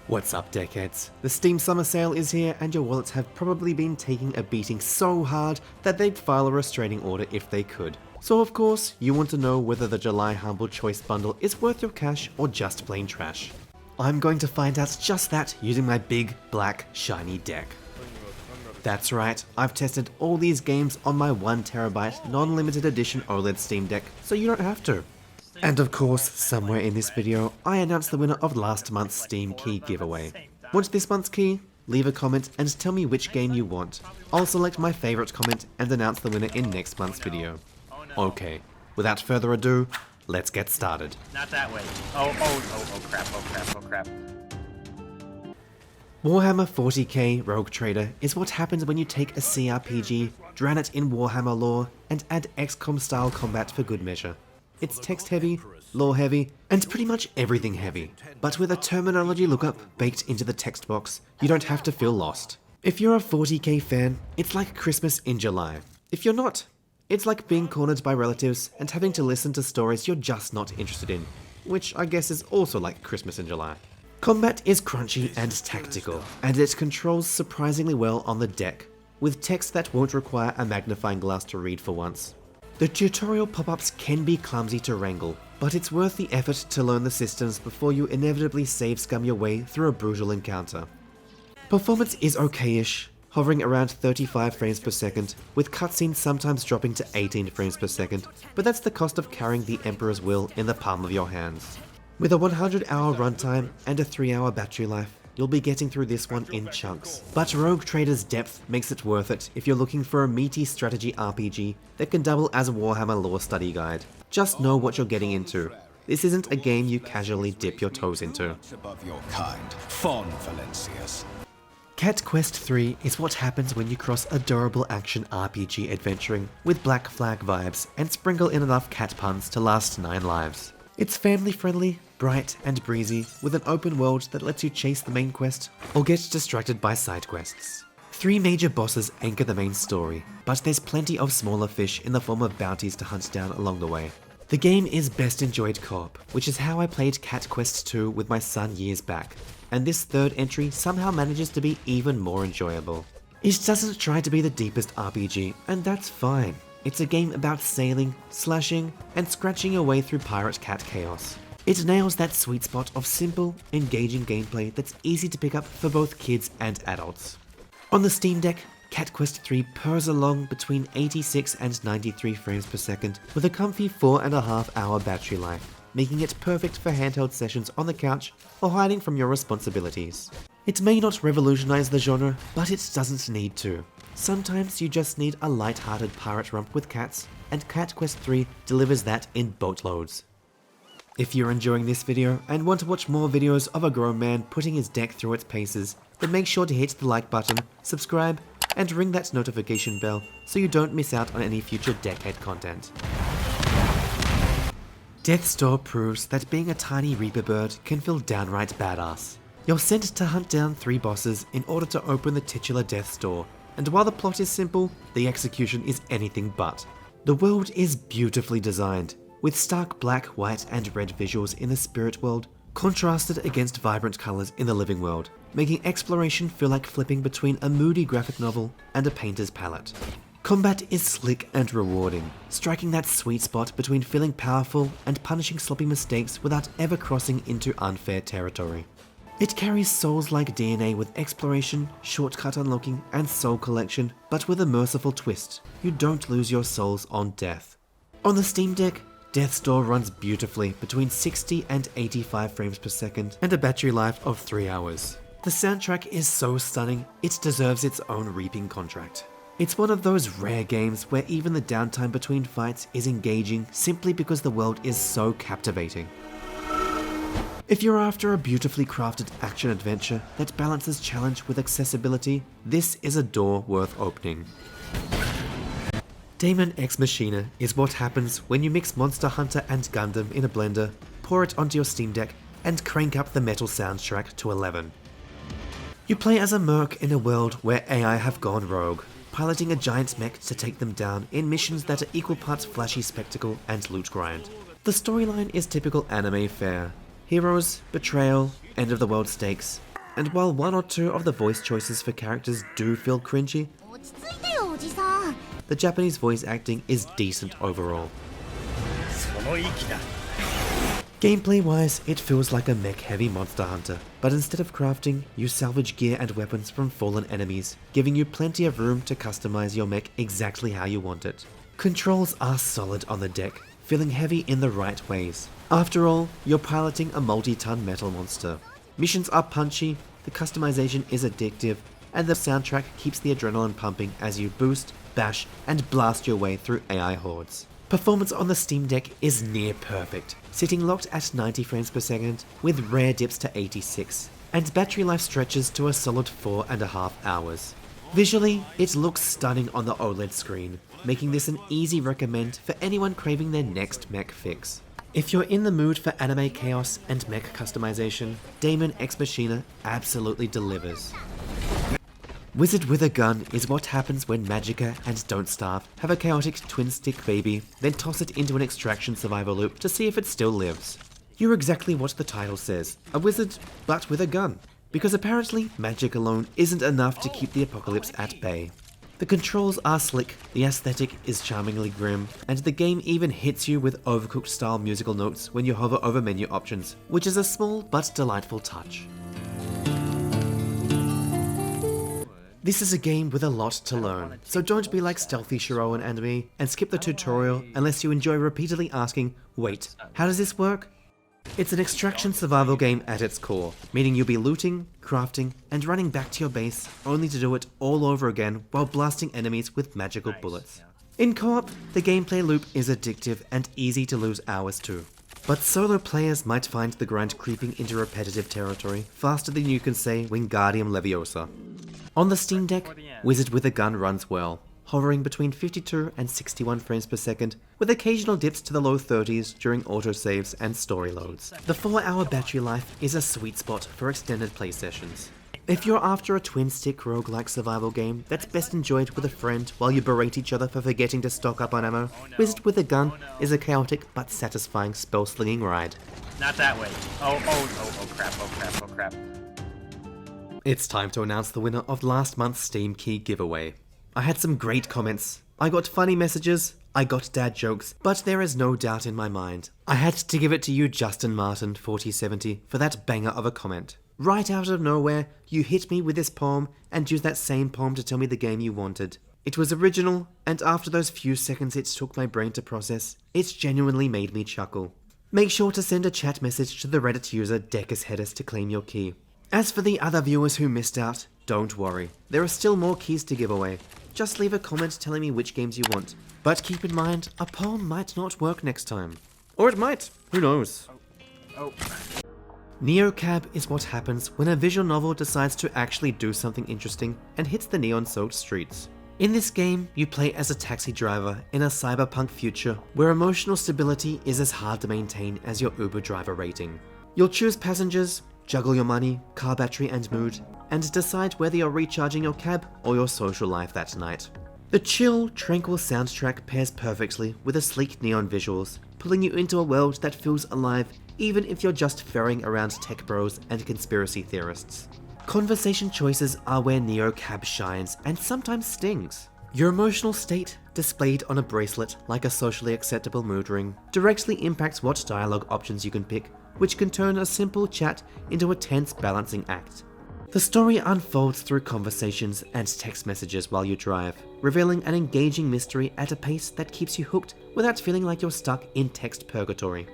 What's up, deckheads? The Steam Summer Sale is here and your wallets have probably been taking a beating so hard that they'd file a restraining order if they could. So of course, you want to know whether the July Humble Choice bundle is worth your cash or just plain trash. I'm going to find out just that using my big, black, shiny deck. That's right, I've tested all these games on my 1TB non-limited edition OLED Steam Deck, so you don't have to. And of course, somewhere in this video, I announced the winner of last month's Steam Key giveaway. Want this month's key? Leave a comment and tell me which game you want. I'll select my favorite comment and announce the winner in next month's video. Okay, without further ado, let's get started. Not that way. Oh crap. Warhammer 40k Rogue Trader is what happens when you take a CRPG, drown it in Warhammer lore, and add XCOM style combat for good measure. It's text heavy, lore heavy, and pretty much everything heavy, but with a terminology lookup baked into the text box, you don't have to feel lost. If you're a 40k fan, it's like Christmas in July. If you're not, it's like being cornered by relatives and having to listen to stories you're just not interested in, which I guess is also like Christmas in July. Combat is crunchy and tactical, and it controls surprisingly well on the deck, with text that won't require a magnifying glass to read for once. The tutorial pop-ups can be clumsy to wrangle, but it's worth the effort to learn the systems before you inevitably save scum your way through a brutal encounter. Performance is okay-ish, hovering around 35 frames per second, with cutscenes sometimes dropping to 18 frames per second, but that's the cost of carrying the Emperor's will in the palm of your hands. With a 100-hour runtime and a 3-hour battery life, you'll be getting through this one in chunks. But Rogue Trader's depth makes it worth it if you're looking for a meaty strategy RPG that can double as a Warhammer lore study guide. Just know what you're getting into. This isn't a game you casually dip your toes into. Cat Quest 3 is what happens when you cross adorable action RPG adventuring with Black Flag vibes and sprinkle in enough cat puns to last 9 lives. It's family friendly, bright and breezy, with an open world that lets you chase the main quest or get distracted by side quests. 3 major bosses anchor the main story, but there's plenty of smaller fish in the form of bounties to hunt down along the way. The game is best enjoyed co-op, which is how I played Cat Quest 2 with my son years back, and this third entry somehow manages to be even more enjoyable. It doesn't try to be the deepest RPG, and that's fine. It's a game about sailing, slashing, and scratching your way through pirate cat chaos. It nails that sweet spot of simple, engaging gameplay that's easy to pick up for both kids and adults. On the Steam Deck, Cat Quest 3 purrs along between 86 and 93 frames per second with a comfy 4.5-hour battery life, making it perfect for handheld sessions on the couch or hiding from your responsibilities. It may not revolutionize the genre, but it doesn't need to. Sometimes you just need a light-hearted pirate romp with cats, and Cat Quest 3 delivers that in boatloads. If you're enjoying this video and want to watch more videos of a grown man putting his deck through its paces, then make sure to hit the like button, subscribe, and ring that notification bell so you don't miss out on any future Deckhead content. Death's Door proves that being a tiny Reaper bird can feel downright badass. You're sent to hunt down 3 bosses in order to open the titular Death's Door, and while the plot is simple, the execution is anything but. The world is beautifully designed, with stark black, white, and red visuals in the spirit world, contrasted against vibrant colours in the living world, making exploration feel like flipping between a moody graphic novel and a painter's palette. Combat is slick and rewarding, striking that sweet spot between feeling powerful and punishing sloppy mistakes without ever crossing into unfair territory. It carries Souls-like DNA with exploration, shortcut unlocking, and soul collection, but with a merciful twist. You don't lose your souls on death. On the Steam Deck, Death's Door runs beautifully between 60 and 85 frames per second and a battery life of 3 hours. The soundtrack is so stunning, it deserves its own reaping contract. It's one of those rare games where even the downtime between fights is engaging simply because the world is so captivating. If you're after a beautifully crafted action-adventure that balances challenge with accessibility, this is a door worth opening. Daemon x Machina is what happens when you mix Monster Hunter and Gundam in a blender, pour it onto your Steam Deck, and crank up the metal soundtrack to 11. You play as a merc in a world where AI have gone rogue, piloting a giant mech to take them down in missions that are equal parts flashy spectacle and loot grind. The storyline is typical anime fare. Heroes, betrayal, end of the world stakes, And while one or two of the voice choices for characters do feel cringy, 落ち着いてよおじさん the Japanese voice acting is decent overall. その息だ Gameplay-wise, it feels like a mech-heavy Monster Hunter, but instead of crafting, you salvage gear and weapons from fallen enemies, giving you plenty of room to customize your mech exactly how you want it. Controls are solid on the deck, feeling heavy in the right ways. After all, you're piloting a multi-ton metal monster. Missions are punchy, the customization is addictive, and the soundtrack keeps the adrenaline pumping as you boost, bash, and blast your way through AI hordes. Performance on the Steam Deck is near perfect, sitting locked at 90 frames per second with rare dips to 86, and battery life stretches to a solid 4.5 hours. Visually, it looks stunning on the OLED screen, making this an easy recommend for anyone craving their next mech fix. If you're in the mood for anime chaos and mech customization, Daemon x Machina absolutely delivers. Wizard with a Gun is what happens when Magicka and Don't Starve have a chaotic twin-stick baby, then toss it into an extraction survival loop to see if it still lives. You're exactly what the title says, a wizard, but with a gun. Because apparently, magic alone isn't enough to keep the apocalypse at bay. The controls are slick, the aesthetic is charmingly grim, and the game even hits you with Overcooked-style musical notes when you hover over menu options, which is a small but delightful touch. This is a game with a lot to learn, so don't be like Stealthy Shiroean and me and skip the tutorial unless you enjoy repeatedly asking, wait, how does this work? It's an extraction survival game at its core, meaning you'll be looting, crafting, and running back to your base, only to do it all over again while blasting enemies with magical bullets. In co-op, the gameplay loop is addictive and easy to lose hours to. But solo players might find the grind creeping into repetitive territory faster than you can say Wingardium Leviosa. On the Steam Deck, Wizard with a Gun runs well, hovering between 52 and 61 frames per second, with occasional dips to the low 30s during autosaves and story loads. The 4-hour battery life is a sweet spot for extended play sessions. If you're after a twin-stick roguelike survival game that's best enjoyed with a friend while you berate each other for forgetting to stock up on ammo, Wizard with a Gun is a chaotic but satisfying spell-slinging ride. Not that way. Oh crap, oh crap, oh crap. It's time to announce the winner of last month's Steam Key giveaway. I had some great comments, I got funny messages, I got dad jokes, but there is no doubt in my mind. I had to give it to you, Justin Martin 4070, for that banger of a comment. Right out of nowhere, you hit me with this poem and used that same poem to tell me the game you wanted. It was original, and after those few seconds it took my brain to process, it's genuinely made me chuckle. Make sure to send a chat message to the Reddit user Decusheadus to claim your key. As for the other viewers who missed out, don't worry, there are still more keys to give away. Just leave a comment telling me which games you want. But keep in mind, a poem might not work next time. Or it might, who knows? Oh. Neocab is what happens when a visual novel decides to actually do something interesting and hits the neon-soaked streets. In this game, you play as a taxi driver in a cyberpunk future where emotional stability is as hard to maintain as your Uber driver rating. You'll choose passengers, juggle your money, car battery and mood, and decide whether you're recharging your cab or your social life that night. The chill, tranquil soundtrack pairs perfectly with the sleek neon visuals, pulling you into a world that feels alive even if you're just ferrying around tech bros and conspiracy theorists. Conversation choices are where Neocab shines and sometimes stings. Your emotional state, displayed on a bracelet like a socially acceptable mood ring, directly impacts what dialogue options you can pick, which can turn a simple chat into a tense balancing act. The story unfolds through conversations and text messages while you drive, revealing an engaging mystery at a pace that keeps you hooked without feeling like you're stuck in text purgatory.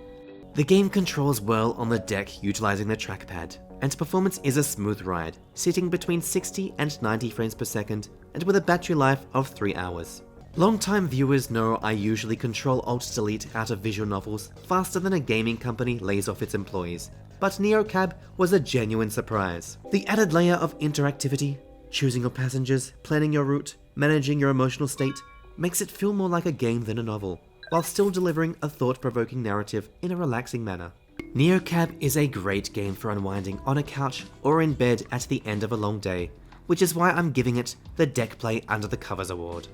The game controls well on the deck utilizing the trackpad, and performance is a smooth ride, sitting between 60 and 90 frames per second, and with a battery life of 3 hours. Long-time viewers know I usually control Alt-Delete out of visual novels faster than a gaming company lays off its employees, but Neocab was a genuine surprise. The added layer of interactivity, choosing your passengers, planning your route, managing your emotional state, makes it feel more like a game than a novel, while still delivering a thought-provoking narrative in a relaxing manner. Neocab is a great game for unwinding on a couch or in bed at the end of a long day, which is why I'm giving it the Deck Play Under the Covers award.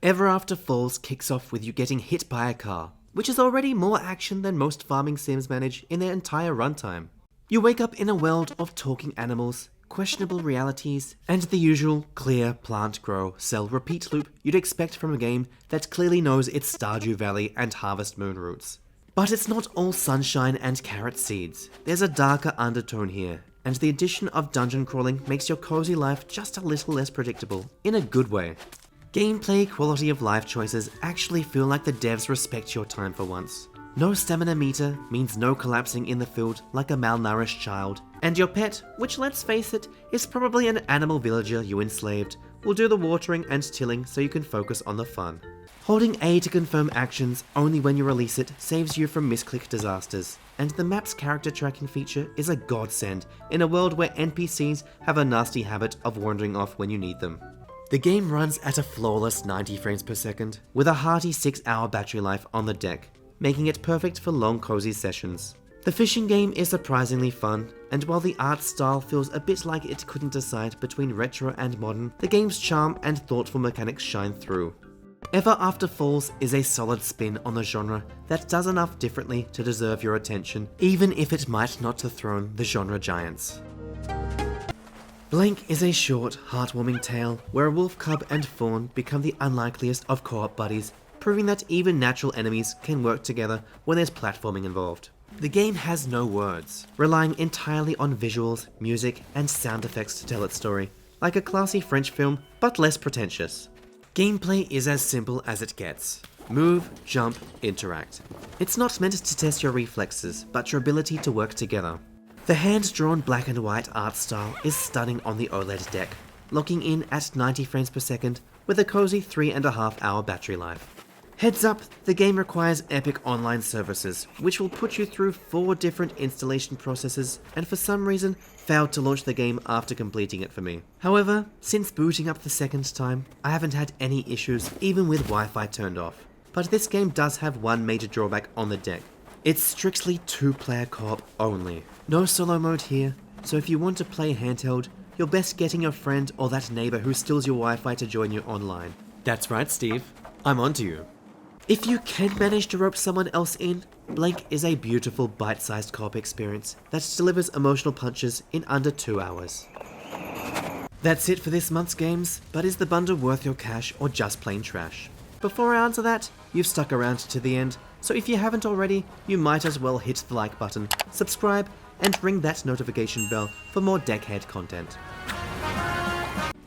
Everafter Falls kicks off with you getting hit by a car, which is already more action than most farming sims manage in their entire runtime. You wake up in a world of talking animals, questionable realities, and the usual clear, plant, grow, sell, repeat loop you'd expect from a game that clearly knows its Stardew Valley and Harvest Moon roots. But it's not all sunshine and carrot seeds. There's a darker undertone here, and the addition of dungeon crawling makes your cozy life just a little less predictable, in a good way. Gameplay quality of life choices actually feel like the devs respect your time for once. No stamina meter means no collapsing in the field like a malnourished child, and your pet, which let's face it, is probably an animal villager you enslaved, will do the watering and tilling so you can focus on the fun. Holding A to confirm actions only when you release it saves you from misclick disasters, and the map's character tracking feature is a godsend in a world where NPCs have a nasty habit of wandering off when you need them. The game runs at a flawless 90 frames per second, with a hearty 6-hour battery life on the deck, making it perfect for long cozy sessions. The fishing game is surprisingly fun, and while the art style feels a bit like it couldn't decide between retro and modern, the game's charm and thoughtful mechanics shine through. Everafter Falls is a solid spin on the genre that does enough differently to deserve your attention, even if it might not dethrone the genre giants. Blanc is a short, heartwarming tale where a wolf cub and fawn become the unlikeliest of co-op buddies, proving that even natural enemies can work together when there's platforming involved. The game has no words, relying entirely on visuals, music, and sound effects to tell its story, like a classy French film, but less pretentious. Gameplay is as simple as it gets. Move, jump, interact. It's not meant to test your reflexes, but your ability to work together. The hand-drawn black and white art style is stunning on the OLED deck, locking in at 90 frames per second with a cozy 3.5-hour battery life. Heads up, the game requires epic online services, which will put you through 4 different installation processes, and for some reason failed to launch the game after completing it for me. However, since booting up the second time, I haven't had any issues even with Wi-Fi turned off. But this game does have one major drawback on the deck. It's strictly 2-player co-op only. No solo mode here, so if you want to play handheld, you're best getting your friend or that neighbor who steals your Wi-Fi to join you online. That's right, Steve. I'm onto you. If you can manage to rope someone else in, Blanc is a beautiful bite-sized co-op experience that delivers emotional punches in under 2 hours. That's it for this month's games, but is the bundle worth your cash or just plain trash? Before I answer that, you've stuck around to the end, so if you haven't already, you might as well hit the like button, subscribe, and ring that notification bell for more Deckhead content.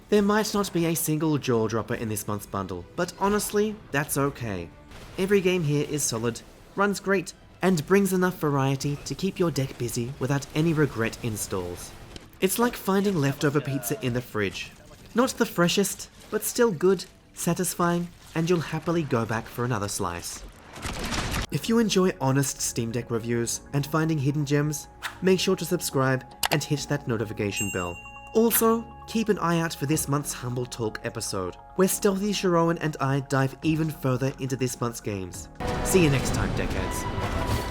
There might not be a single jaw dropper in this month's bundle, but honestly, that's okay. Every game here is solid, runs great, and brings enough variety to keep your deck busy without any regret installs. It's like finding leftover pizza in the fridge. Not the freshest, but still good, satisfying, and you'll happily go back for another slice. If you enjoy honest Steam Deck reviews and finding hidden gems, make sure to subscribe and hit that notification bell. Also, keep an eye out for this month's Humble Talk episode, where Stealthy Shiroean and I dive even further into this month's games. See you next time, Deckheads.